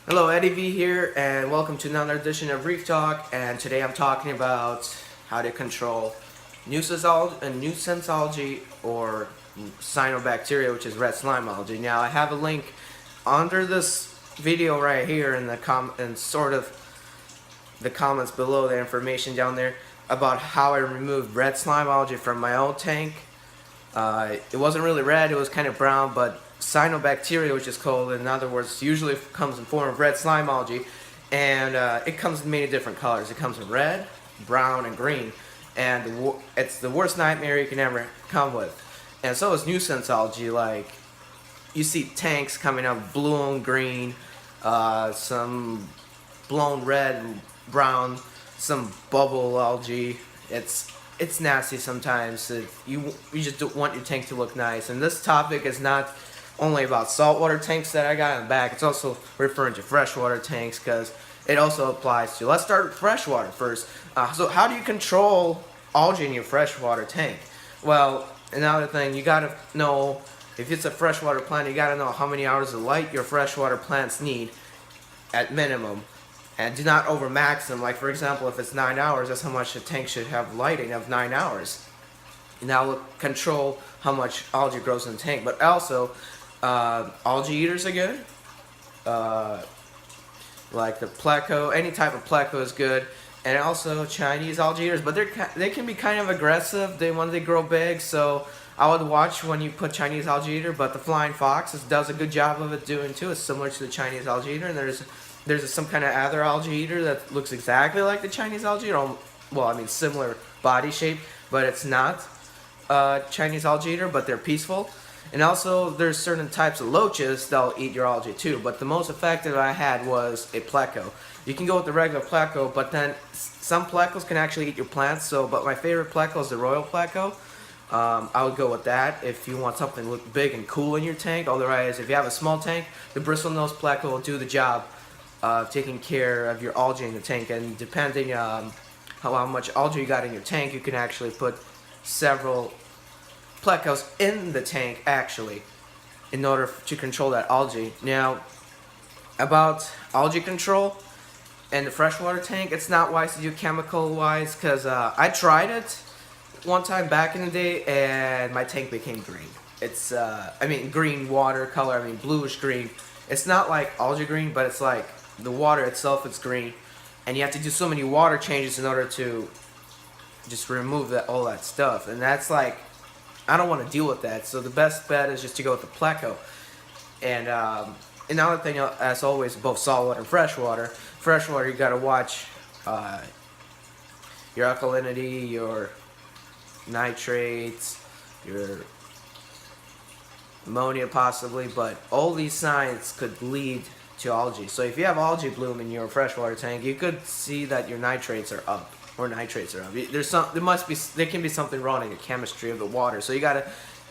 Hello, Eddie V here, and welcome to another edition of Reef Talk. And today I'm talking about how to control nuisance algae or cyanobacteria, which is red slime algae. Now, I have a link under this video right here in the the comments below, the information down there about how I removed red slime algae from my own tank. It wasn't really red, it was kind of brown, but cyanobacteria, which is called, in other words, usually comes in form of red slime algae, and it comes in many different colors. It comes in red, brown, and green, and it's the worst nightmare you can ever come with. And so is nuisance algae. Like, you see tanks coming up blue and green, some blown red and brown, some bubble algae. It's nasty sometimes. You just don't want your tank to look nice. And this topic is not only about saltwater tanks that I got in the back. It's also referring to freshwater tanks because it also applies to. Let's start with freshwater first. So how do you control algae in your freshwater tank? Well, another thing, you gotta know, if it's a freshwater plant, you gotta know how many hours of light your freshwater plants need at minimum. And do not overmax them. Like, for example, if it's 9 hours, that's how much the tank should have lighting of 9 hours. And that will control how much algae grows in the tank. But also, algae eaters are good. Like the pleco, any type of pleco is good. And also Chinese algae eaters, but they can be kind of aggressive when they grow big. So I would watch when you put Chinese algae eater. But the flying fox does a good job of it doing too. It's similar to the Chinese algae eater. And there's some kind of other algae eater that looks exactly like the Chinese algae eater. Well, I mean, similar body shape, but it's not Chinese algae eater, but they're peaceful. And also, there's certain types of loaches that'll eat your algae too. But the most effective I had was a pleco. You can go with the regular pleco, but then some plecos can actually eat your plants. But my favorite pleco is the royal pleco. I would go with that if you want something to look big and cool in your tank. Otherwise, if you have a small tank, the bristlenose pleco will do the job of taking care of your algae in the tank. And depending how much algae you got in your tank, you can actually put several plecos in the tank actually in order to control that algae. Now, about algae control in the freshwater tank, it's not wise to do chemical wise because I tried it one time back in the day and my tank became green. It's green water color, bluish green. It's not like algae green, but it's like the water itself is green, and you have to do so many water changes in order to just remove all that stuff. And that's like, I don't want to deal with that. So the best bet is just to go with the pleco. And another thing, as always, both saltwater and freshwater. Freshwater, you gotta watch your alkalinity, your nitrates, your ammonia possibly, but all these signs could lead to algae. So if you have algae bloom in your freshwater tank, you could see that your nitrates are up, or nitrates are up. There can be something wrong in the chemistry of the water. So you gotta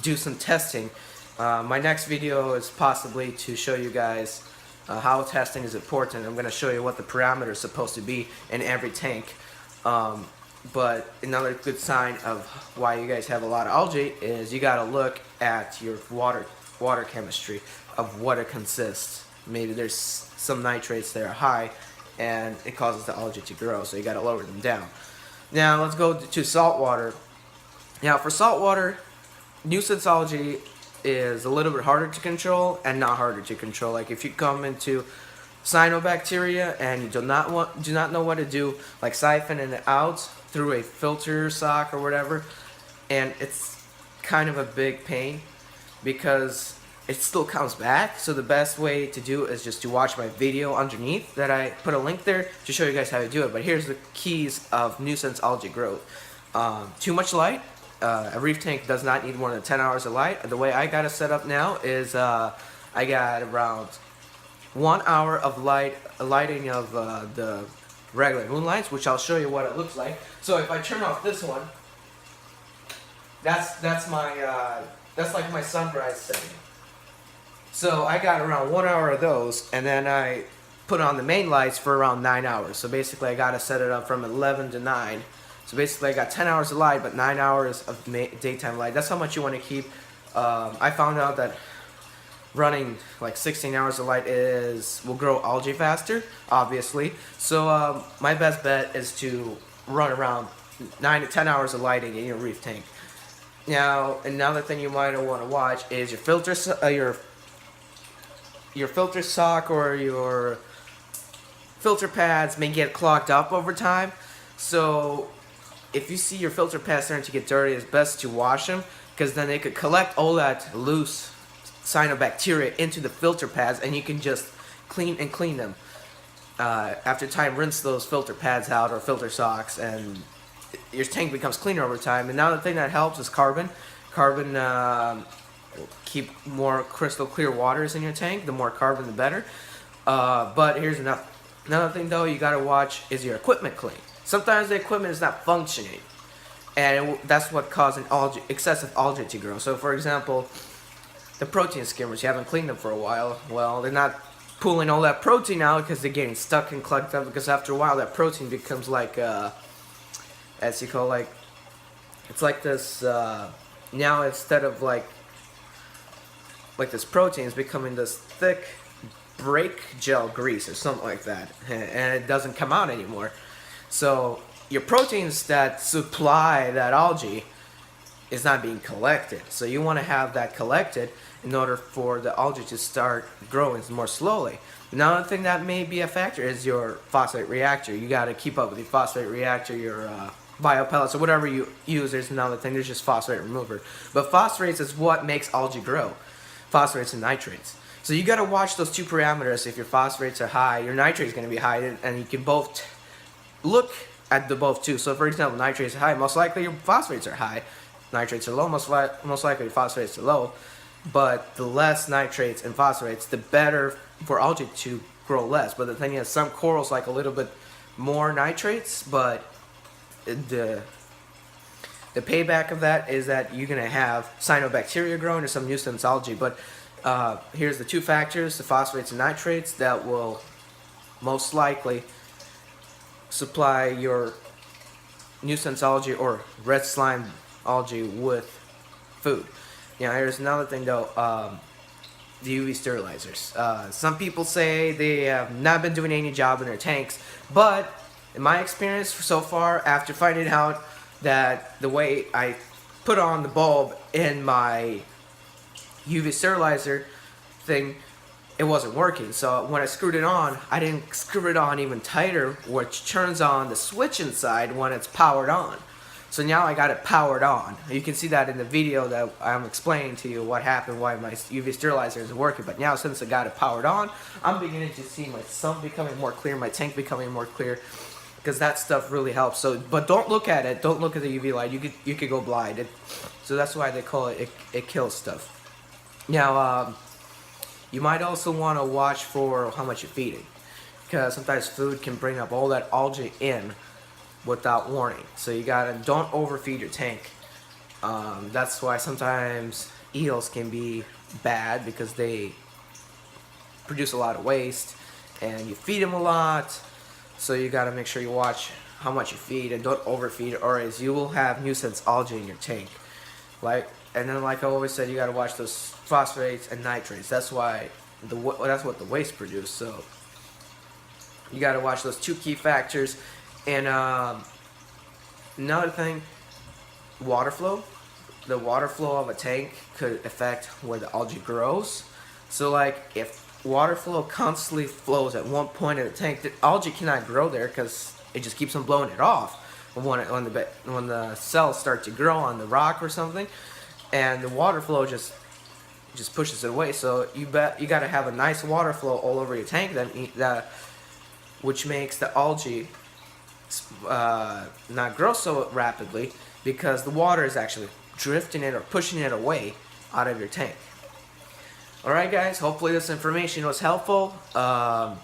do some testing. My next video is possibly to show you guys how testing is important. I'm gonna show you what the parameter is supposed to be in every tank. But another good sign of why you guys have a lot of algae is you gotta look at your water chemistry of what it consists. Maybe there's some nitrates that are high and it causes the algae to grow, so you gotta lower them down. Now let's go to saltwater. Now for saltwater, nuisance algae is a little bit harder to control and not harder to control. Like if you come into cyanobacteria and you do not know what to do, like siphoning it out through a filter sock or whatever, and it's kind of a big pain because it still comes back. So the best way to do it is just to watch my video underneath that I put a link there to show you guys how to do it. But here's the keys of nuisance algae growth. Too much light. A reef tank does not need more than 10 hours of light. The way I got it set up now is I got around 1 hour of lighting of the regular moon lights, which I'll show you what it looks like. So if I turn off this one, that's like my sunrise setting. So I got around 1 hour of those, and then I put on the main lights for around 9 hours. So basically I got to set it up from 11 to 9. So basically I got 10 hours of light, but 9 hours of daytime light. That's how much you want to keep. I found out that running like 16 hours of light will grow algae faster, obviously. So my best bet is to run around 9 to 10 hours of lighting in your reef tank. Now, another thing you might want to watch is your filter sock or your filter pads may get clogged up over time. So if you see your filter pads starting to get dirty, it's best to wash them, because then they could collect all that loose cyanobacteria into the filter pads, and you can just clean them. After time, rinse those filter pads out or filter socks, and your tank becomes cleaner over time. And another thing that helps is carbon. Carbon will keep more crystal clear waters in your tank. The more carbon, the better. But here's another thing though you gotta watch is your equipment clean. Sometimes the equipment is not functioning, and that's what causes excessive algae to grow. So for example, the protein skimmers, you haven't cleaned them for a while. Well, they're not pulling all that protein out because they're getting stuck and clucked up, because after a while that protein becomes like as you call, like, it's like this now instead of like this protein is becoming this thick brake gel grease or something like that, and it doesn't come out anymore. So your proteins that supply that algae is not being collected. So you want to have that collected in order for the algae to start growing more slowly. Another thing that may be a factor is your phosphate reactor. You got to keep up with your phosphate reactor, your biopellets, or whatever you use. There's another thing, there's just phosphate remover. But phosphates is what makes algae grow. Phosphates and nitrates. So you got to watch those two parameters. If your phosphates are high, your nitrates is going to be high, and you can both look at the both too. So for example, nitrates are high, most likely your phosphates are high. Nitrates are low, most likely your phosphates are low. But the less nitrates and phosphates, the better for algae to grow less. But the thing is, some corals like a little bit more nitrates, but the payback of that is that you're going to have cyanobacteria growing or some nuisance algae. But here's the two factors, the phosphates and nitrates, that will most likely supply your nuisance algae or red slime algae with food. Now here's another thing though, the UV sterilizers. Some people say they have not been doing any job in their tanks, but in my experience so far, after finding out that the way I put on the bulb in my UV sterilizer thing, it wasn't working. So when I screwed it on, I didn't screw it on even tighter, which turns on the switch inside when it's powered on. So now I got it powered on. You can see that in the video that I'm explaining to you what happened, why my UV sterilizer isn't working. But now since I got it powered on, I'm beginning to see my sump becoming more clear, my tank becoming more clear, because that stuff really helps. So, but don't look at it. Don't look at the UV light. You could go blind. So that's why they call it, it kills stuff. Now, you might also want to watch for how much you're feeding, because sometimes food can bring up all that algae in without warning. So you gotta, don't overfeed your tank. That's why sometimes eels can be bad, because they produce a lot of waste and you feed them a lot. So you gotta make sure you watch how much you feed and don't overfeed, or else you will have nuisance algae in your tank. And then like I always said, you gotta watch those phosphates and nitrates. That's why that's what the waste produce. So you gotta watch those two key factors. And another thing, water flow. The water flow of a tank could affect where the algae grows. So like if water flow constantly flows at one point in the tank, the algae cannot grow there because it just keeps on blowing it off when the cells start to grow on the rock or something, and the water flow just pushes it away. So you got to have a nice water flow all over your tank, which makes the algae not grow so rapidly, because the water is actually drifting it or pushing it away out of your tank. Alright guys, hopefully this information was helpful. I'm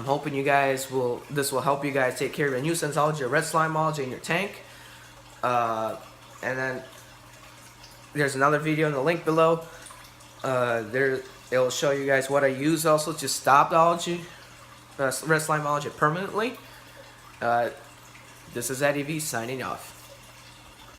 hoping this will help you guys take care of your nuisance algae or red slime algae in your tank. And then there's another video in the link below. It'll show you guys what I use also to stop the algae, red slime algae permanently. This is Eddie V signing off.